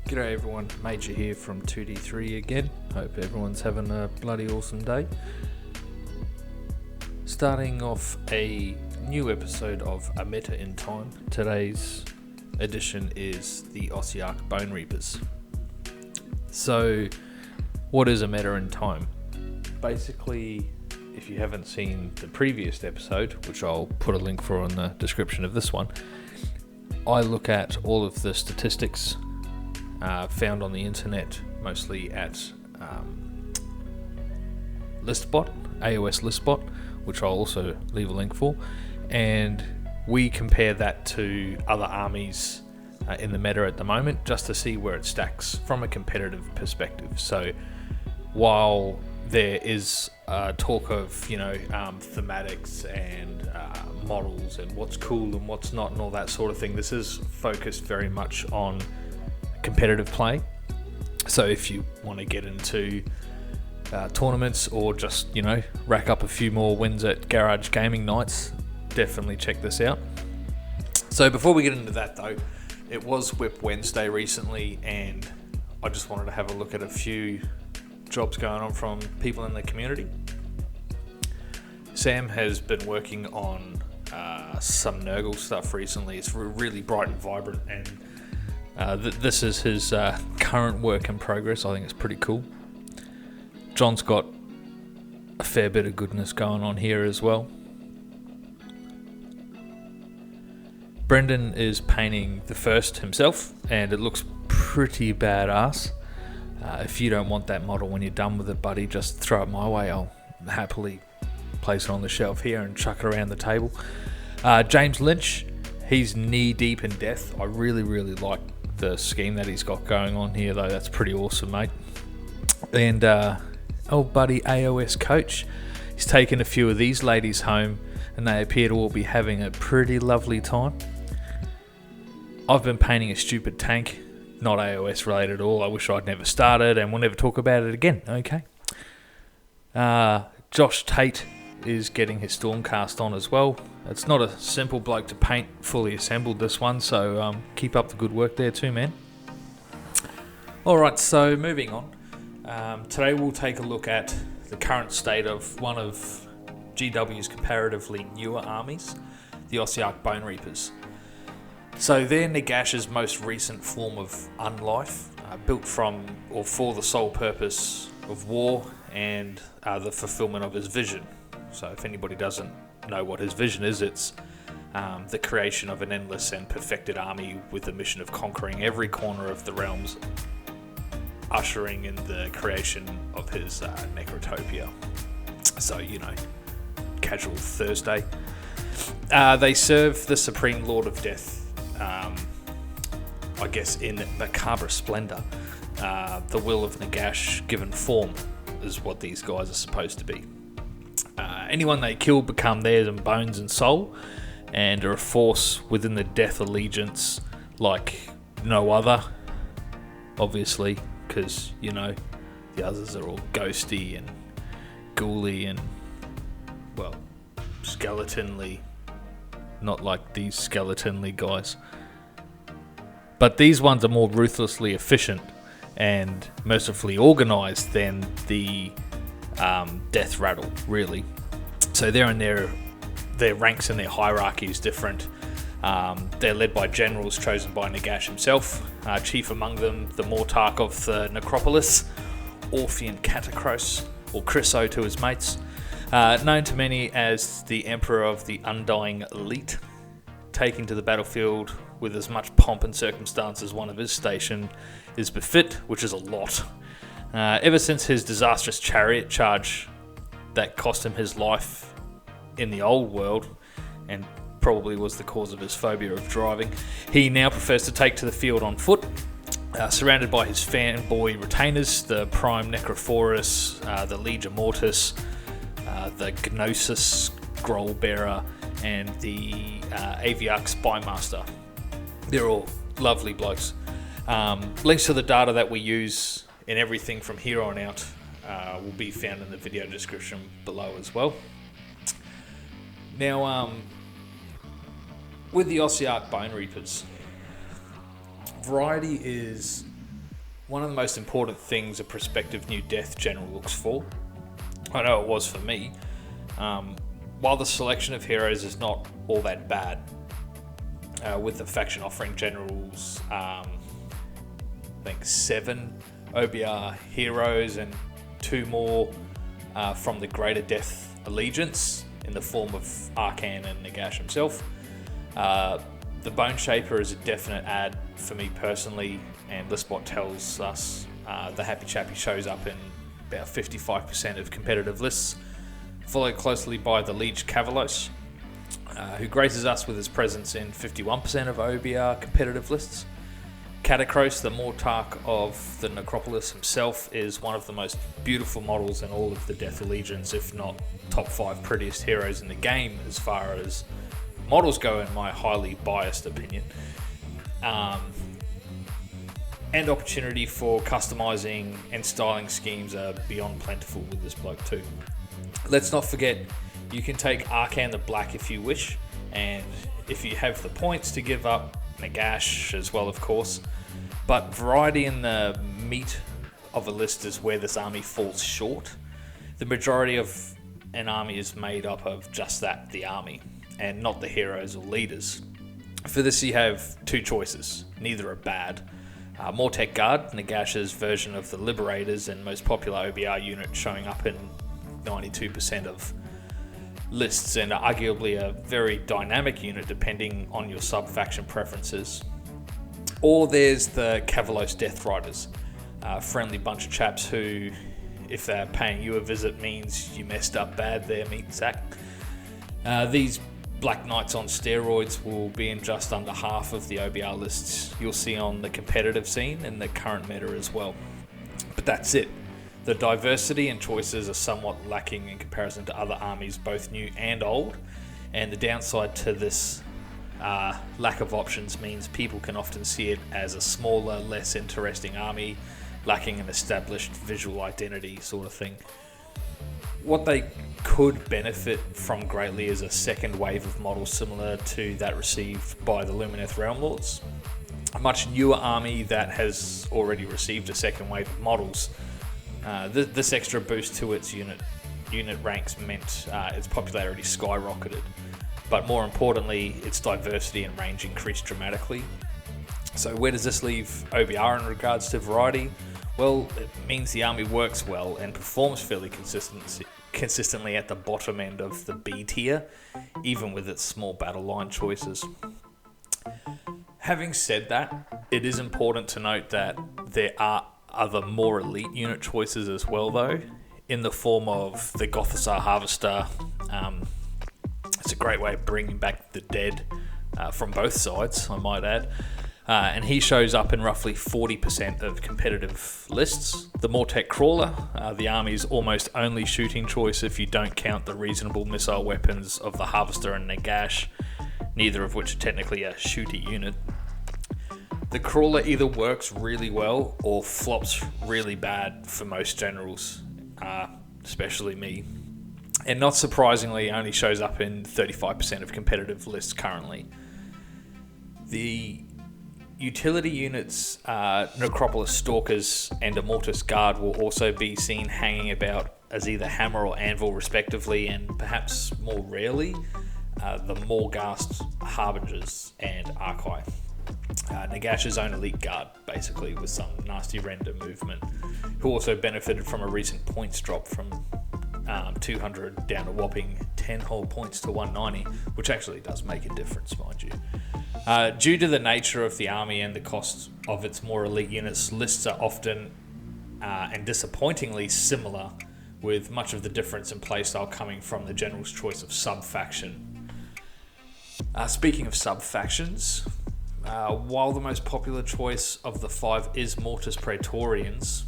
G'day everyone, Major here from 2D3 again. Hope everyone's having a bloody awesome day. Starting off a new episode of A Meta in Time. Today's edition is the Ossiarch Bonereapers. So, what is a meta in time? Basically, if you haven't seen the previous episode, which I'll put a link for in the description of this one, I look at all of the statistics found on the internet, mostly at Listbot, AOS Listbot, which I'll also leave a link for, and we compare that to other armies in the meta at the moment, just to see where it stacks from a competitive perspective. So while there is talk of thematics and models and what's cool and what's not and all that sort of thing, this is focused very much on competitive play. So if you want to get into tournaments or just rack up a few more wins at garage gaming nights, definitely check this out. So before we get into that though, it was Whip Wednesday recently, and I just wanted to have a look at a few jobs going on from people in the community. Sam has been working on some Nurgle stuff recently. It's really bright and vibrant, and this is his current work in progress. I think it's pretty cool. John's got a fair bit of goodness going on here as well. Brendan is painting the first himself, and it looks pretty badass. If you don't want that model when you're done with it, buddy, just throw it my way. I'll happily place it on the shelf here and chuck it around the table. James Lynch, he's knee deep in death. I really like the scheme that he's got going on here though. That's pretty awesome, mate. And old buddy AOS Coach, he's taken a few of these ladies home, and they appear to all be having a pretty lovely time. I've been painting a stupid tank, not AOS related at all. I wish I'd never started, and we'll never talk about it again. Okay. Josh Tate is getting his Stormcast on as well. It's not a simple bloke to paint fully assembled, this one, so keep up the good work there too, man. Alright, so moving on. Today we'll take a look at the current state of one of GW's comparatively newer armies, the Ossiarch Bonereapers. So they're Nagash's most recent form of unlife, built from or for the sole purpose of war and the fulfillment of his vision. So if anybody doesn't know what his vision is, it's the creation of an endless and perfected army with the mission of conquering every corner of the realms, ushering in the creation of his Necrotopia. So, casual Thursday. They serve the Supreme Lord of Death, I guess in macabre splendor. The will of Nagash given form is what these guys are supposed to be. Anyone they kill become theirs in bones and soul, and are a force within the Death Allegiance like no other, obviously, because, the others are all ghosty and ghouly and, well, skeletonly, not like these skeletonly guys. But these ones are more ruthlessly efficient and mercifully organised than the Death Rattle, really. So they're in their ranks and their hierarchy is different. They're led by generals chosen by Nagash himself. Chief among them, the Mortarch of the Necropolis, Orphean Catacros, or Chryso to his mates. Known to many as the Emperor of the Undying Elite, taking to the battlefield with as much pomp and circumstance as one of his station is befit, which is a lot. Ever since his disastrous chariot charge that cost him his life in the old world, and probably was the cause of his phobia of driving, he now prefers to take to the field on foot, surrounded by his fanboy retainers, the Prime Necrophorus, the Legia Mortis, the Gnosis Scroll Bearer, and the Aviarch Spymaster. They're all lovely blokes. Links to the data that we use in everything from here on out will be found in the video description below as well. Now, with the Ossiarch Bonereapers, variety is one of the most important things a prospective new Death General looks for, I know it was for me, while the selection of heroes is not all that bad, with the faction offering generals, I think 7 OBR heroes and 2 more from the Greater Death Allegiance in the form of Arcan and Nagash himself. The Bone Shaper is a definite add for me personally, and Listbot tells us the Happy Chappy shows up in about 55% of competitive lists, followed closely by the Liege Cavalos, who graces us with his presence in 51% of OBR competitive lists. Catacros, the Mortarch of the Necropolis himself, is one of the most beautiful models in all of the Death Allegiance, if not top 5 prettiest heroes in the game as far as models go, in my highly biased opinion. And opportunity for customizing and styling schemes are beyond plentiful with this bloke too. Let's not forget, you can take Arcan the Black if you wish, and if you have the points to give up Nagash as well, of course. But variety in the meat of a list is where this army falls short. The majority of an army is made up of just that, the army, and not the heroes or leaders. For this you have 2 choices, neither are bad. Mortec Guard, Nagash's version of the Liberators and most popular OBR unit, showing up in 92% of lists and arguably a very dynamic unit depending on your sub-faction preferences. Or there's the Cavalos Death Riders, a friendly bunch of chaps who, if they're paying you a visit, means you messed up bad there, meat sack. These Black Knights on steroids will be in just under half of the OBR lists you'll see on the competitive scene in the current meta as well. But that's it. The diversity and choices are somewhat lacking in comparison to other armies, both new and old, and the downside to this lack of options means people can often see it as a smaller, less interesting army, lacking an established visual identity sort of thing. What they could benefit from greatly is a second wave of models similar to that received by the Lumineth Realm Lords. A much newer army that has already received a second wave of models. This extra boost to its unit ranks meant its popularity skyrocketed, but more importantly, its diversity and range increased dramatically. So where does this leave OBR in regards to variety? Well, it means the army works well and performs fairly consistently at the bottom end of the B tier, even with its small battle line choices. Having said that, it is important to note that there are other more elite unit choices as well though, in the form of the Gothizzar Harvester. It's a great way of bringing back the dead from both sides, I might add. And he shows up in roughly 40% of competitive lists. The Mortec Crawler, the army's almost only shooting choice if you don't count the reasonable missile weapons of the Harvester and Nagash, neither of which are technically a shooty unit. The Crawler either works really well or flops really bad for most generals, especially me. And not surprisingly, only shows up in 35% of competitive lists currently. The utility units, Necropolis Stalkers and Immortus Guard, will also be seen hanging about as either hammer or anvil respectively, and perhaps more rarely, the Morghast Harbingers and Archai. Nagash's own elite guard, basically, with some nasty render movement, who also benefited from a recent points drop from 200 down a whopping 10 whole points to 190, which actually does make a difference, mind you. Due to the nature of the army and the cost of its more elite units, lists are often and disappointingly similar, with much of the difference in playstyle coming from the general's choice of sub-faction. Speaking of sub-factions, while the most popular choice of the 5 is Mortis Praetorians,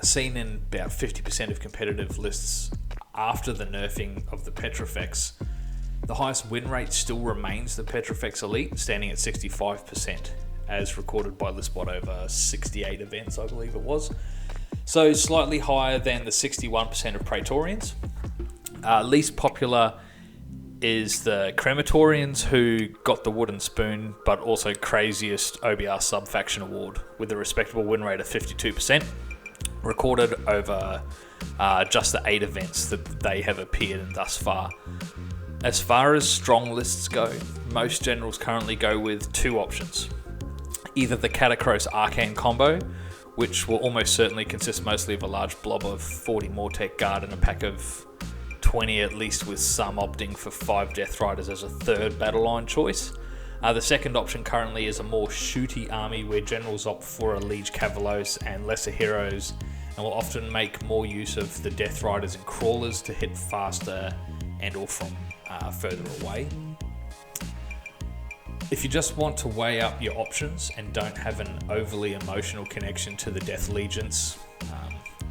seen in about 50% of competitive lists after the nerfing of the Petrifex, the highest win rate still remains the Petrifex Elite, standing at 65%, as recorded by Listbot over 68 events, I believe it was. So slightly higher than the 61% of Praetorians. Least popular is the Crematorians, who got the wooden spoon, but also craziest OBR sub-faction award, with a respectable win rate of 52%, recorded over just the 8 events that they have appeared in thus far. As far as strong lists go, most generals currently go with 2 options. Either the Catacross Arcane combo, which will almost certainly consist mostly of a large blob of 40 Mortek Guard and a pack of 20 at least, with some opting for 5 Death Riders as a third battle line choice. The second option currently is a more shooty army where generals opt for a Liege Cavalos and lesser heroes, and will often make more use of the Death Riders and Crawlers to hit faster and or from further away. If you just want to weigh up your options and don't have an overly emotional connection to the Death Legions,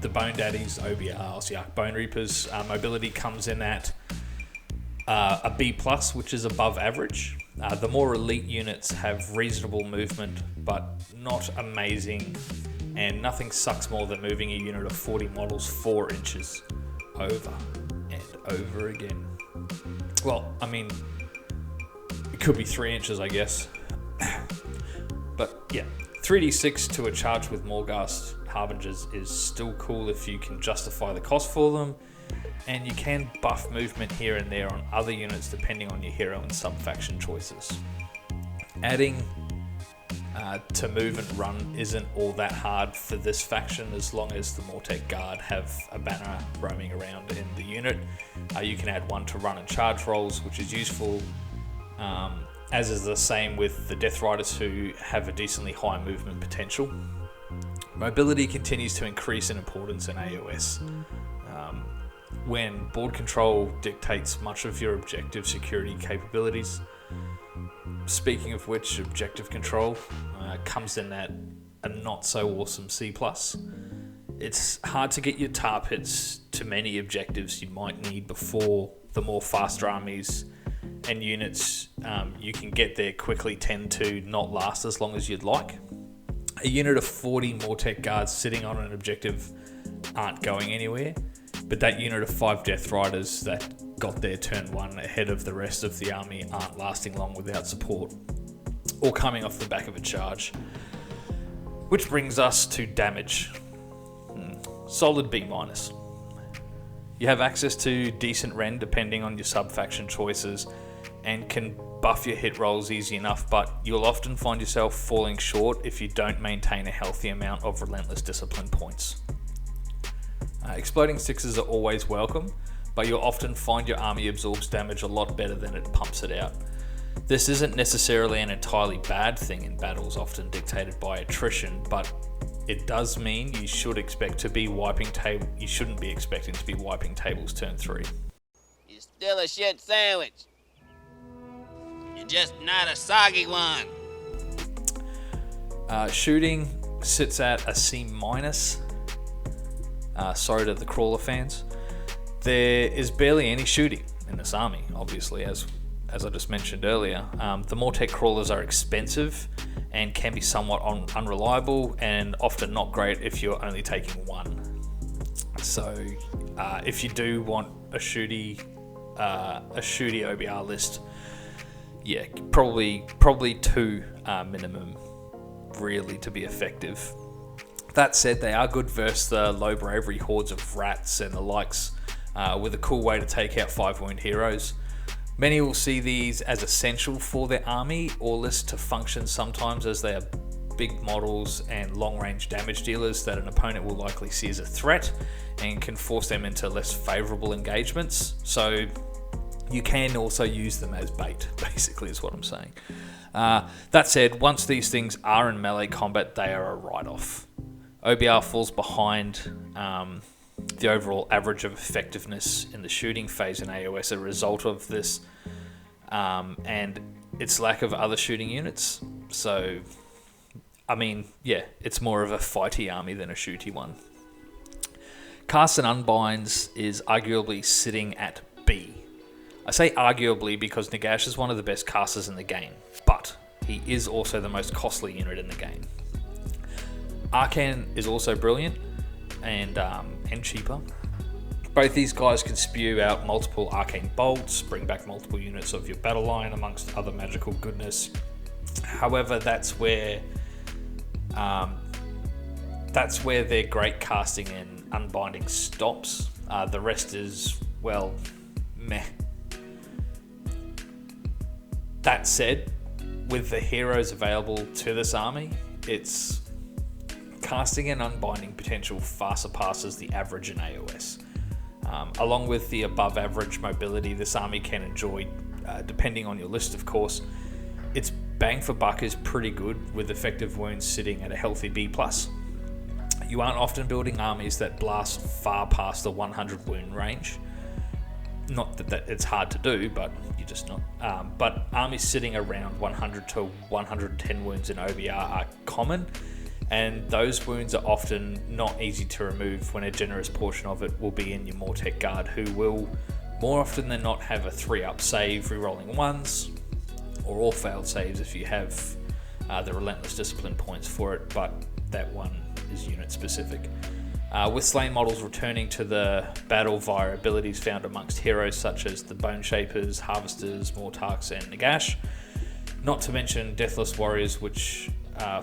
the Bone Daddies, OBR, Ossiarch Bonereapers, mobility comes in at a B+, which is above average. The more elite units have reasonable movement, but not amazing, and nothing sucks more than moving a unit of 40 models 4 inches over and over again. Well, I mean, it could be 3 inches, I guess. But yeah, 3d6 to a charge with Morghast Harbingers is still cool if you can justify the cost for them, and you can buff movement here and there on other units depending on your hero and sub-faction choices. Adding to move and run isn't all that hard for this faction, as long as the Mortek Guard have a banner roaming around in the unit. You can add 1 to run and charge rolls, which is useful, as is the same with the Death Riders, who have a decently high movement potential. Mobility continues to increase in importance in AOS. When board control dictates much of your objective security capabilities. Speaking of which, objective control comes in at a not so awesome C+. It's hard to get your tar pits to many objectives you might need before the more faster armies and units you can get there quickly tend to not last as long as you'd like. A unit of 40 Mortek Guards sitting on an objective aren't going anywhere, but that unit of 5 Death Riders that got their turn 1 ahead of the rest of the army aren't lasting long without support, or coming off the back of a charge. Which brings us to damage. Solid B-. You have access to decent Ren depending on your sub-faction choices, and can buff your hit rolls easy enough, but you'll often find yourself falling short if you don't maintain a healthy amount of Relentless Discipline points. Exploding Sixes are always welcome, but you'll often find your army absorbs damage a lot better than it pumps it out. This isn't necessarily an entirely bad thing in battles often dictated by attrition, but it does mean you shouldn't be expecting to be wiping tables turn 3. You're still a shit sandwich. You're just not a soggy one. Shooting sits at a C-. Sorry to the Crawler fans. There is barely any shooting in this army, obviously, as I just mentioned earlier. The Mortek Crawlers are expensive and can be somewhat unreliable, and often not great if you're only taking 1. So if you do want a shooty OBR list, yeah, probably 2 minimum, really, to be effective. That said, they are good versus the low bravery hordes of rats and the likes, with a cool way to take out 5 wound heroes. Many will see these as essential for their army or list to function sometimes, as they are big models and long range damage dealers that an opponent will likely see as a threat and can force them into less favourable engagements. So you can also use them as bait, basically, is what I'm saying. That said, once these things are in melee combat, they are a write-off. OBR falls behind the overall average of effectiveness in the shooting phase in AOS as a result of this and its lack of other shooting units. So, I mean, yeah, it's more of a fighty army than a shooty one. Casts and Unbinds is arguably sitting at B. I say arguably because Nagash is one of the best casters in the game, but he is also the most costly unit in the game. Arcan is also brilliant and cheaper, Both these guys can spew out multiple arcane bolts, bring back multiple units of your battle line, amongst other magical goodness. However, that's where their great casting and unbinding stops. The rest is, well, meh. That said, with the heroes available to this army, its casting and unbinding potential far surpasses the average in AOS. Along with the above average mobility this army can enjoy, depending on your list of course, its bang for buck is pretty good, with effective wounds sitting at a healthy B+. You aren't often building armies that blast far past the 100 wound range. Not that it's hard to do, but you're just not. But armies sitting around 100 to 110 wounds in OBR are common, and those wounds are often not easy to remove when a generous portion of it will be in your Mortec Guard, who will more often than not have a 3-up save rerolling ones, or all failed saves if you have the Relentless Discipline points for it, but that one is unit specific. With slain models returning to the battle via abilities found amongst heroes such as the Boneshapers, Harvesters, Mortarks and Nagash. Not to mention Deathless Warriors, which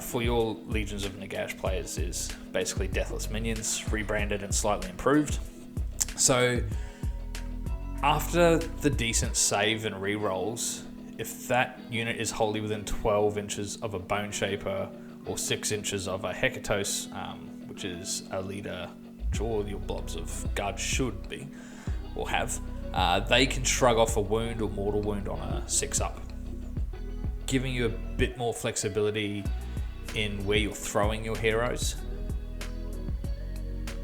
for your Legions of Nagash players is basically Deathless Minions, rebranded and slightly improved. So after the decent save and rerolls, if that unit is wholly within 12 inches of a Boneshaper or 6 inches of a Hecatos, which is a leader which all your blobs of guard should be or have, they can shrug off a wound or mortal wound on a 6-up, giving you a bit more flexibility in where you're throwing your heroes.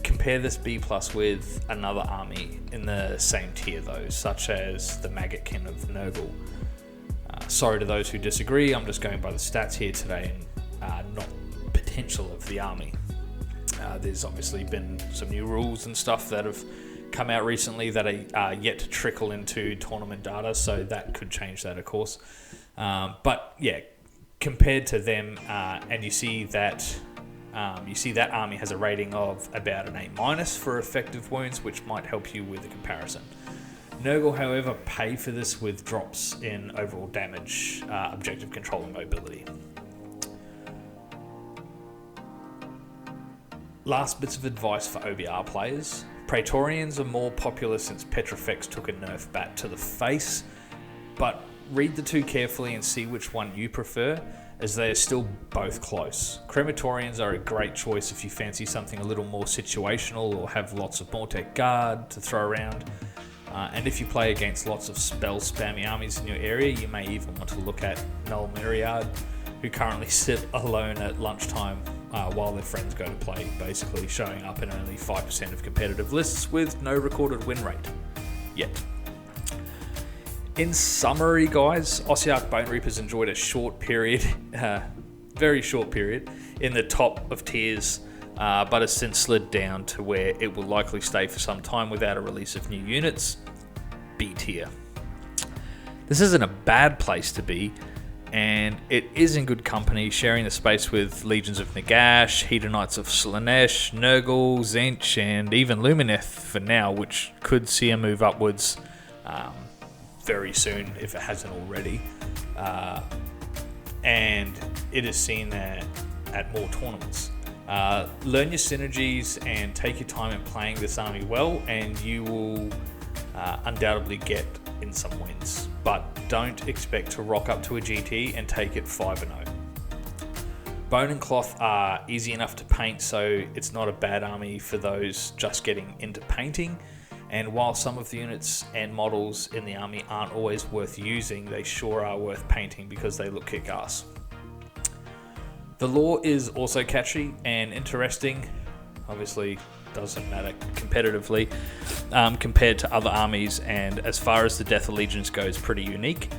Compare this B+ with another army in the same tier though, such as the Maggotkin of Nurgle. Sorry to those who disagree, I'm just going by the stats here today and not potential of the army. There's obviously been some new rules and stuff that have come out recently that are yet to trickle into tournament data, so that could change that, of course. But yeah, compared to them, and you see that army has a rating of about an A- for effective wounds, which might help you with the comparison. Nurgle, however, pay for this with drops in overall damage, objective control and mobility. Last bits of advice for OBR players. Praetorians are more popular since Petrifex took a nerf bat to the face, but read the two carefully and see which one you prefer, as they are still both close. Crematorians are a great choice if you fancy something a little more situational or have lots of Mortec Guard to throw around. And if you play against lots of spell spammy armies in your area, you may even want to look at Null Myriad, who currently sit alone at lunchtime while their friends go to play, basically showing up in only 5% of competitive lists with no recorded win rate yet. In summary, guys, Ossiarch Bonereapers enjoyed a short period, very short period, in the top of tiers, but has since slid down to where it will likely stay for some time without a release of new units, B tier. This isn't a bad place to be, and it is in good company, sharing the space with Legions of Nagash, Hedonites of Slaanesh, Nurgle, Tzeentch, and even Lumineth for now, which could see a move upwards very soon if it hasn't already. And it is seen at more tournaments. Learn your synergies and take your time in playing this army well, and you will undoubtedly get in some wins, but don't expect to rock up to a GT and take it 5-0. Bone and Cloth are easy enough to paint, so it's not a bad army for those just getting into painting, and while some of the units and models in the army aren't always worth using, they sure are worth painting because they look kick-ass. The lore is also catchy and interesting, obviously doesn't matter competitively compared to other armies, and as far as the Death Allegiance goes, pretty unique.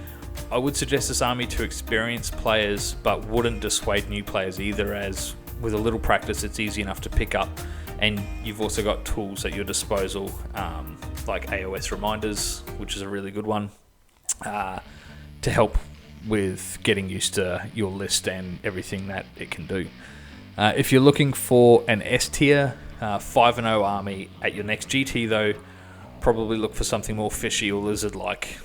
I would suggest this army to experienced players, but wouldn't dissuade new players either, as with a little practice it's easy enough to pick up, and you've also got tools at your disposal like AOS reminders, which is a really good one, to help with getting used to your list and everything that it can do. If you're looking for an S tier 5-0 army at your next GT though, probably look for something more fishy or lizard-like,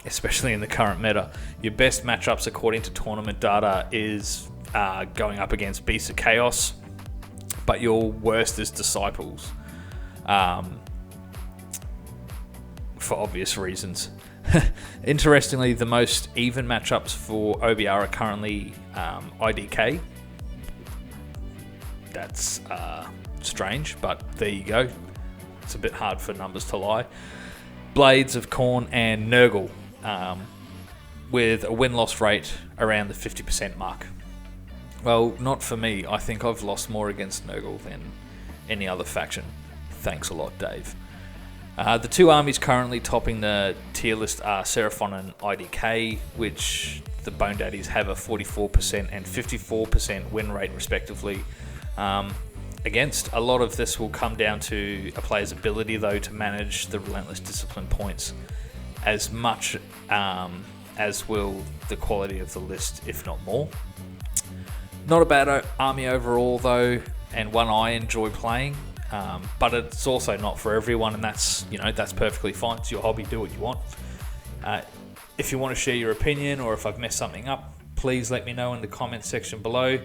especially in the current meta. Your best matchups according to tournament data is going up against Beasts of Chaos, but your worst is Disciples, for obvious reasons. Interestingly, the most even matchups for OBR are currently IDK. That's strange, but there you go. It's a bit hard for numbers to lie. Blades of Corn and Nurgle, with a win-loss rate around the 50% mark. Well, not for me. I think I've lost more against Nurgle than any other faction. Thanks a lot, Dave. The two armies currently topping the tier list are Seraphon and IDK, which the Bone Daddies have a 44% and 54% win rate respectively. Against, a lot of this will come down to a player's ability, though, to manage the Relentless Discipline points as much as will the quality of the list, if not more. Not a bad army overall, though, and one I enjoy playing. But it's also not for everyone, and that's perfectly fine. It's your hobby, do what you want. If you want to share your opinion, or if I've messed something up, please let me know in the comments section below.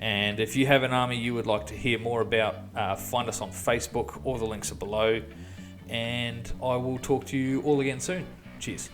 And if you have an army you would like to hear more about, find us on Facebook. All the links are below, and I will talk to you all again soon. Cheers.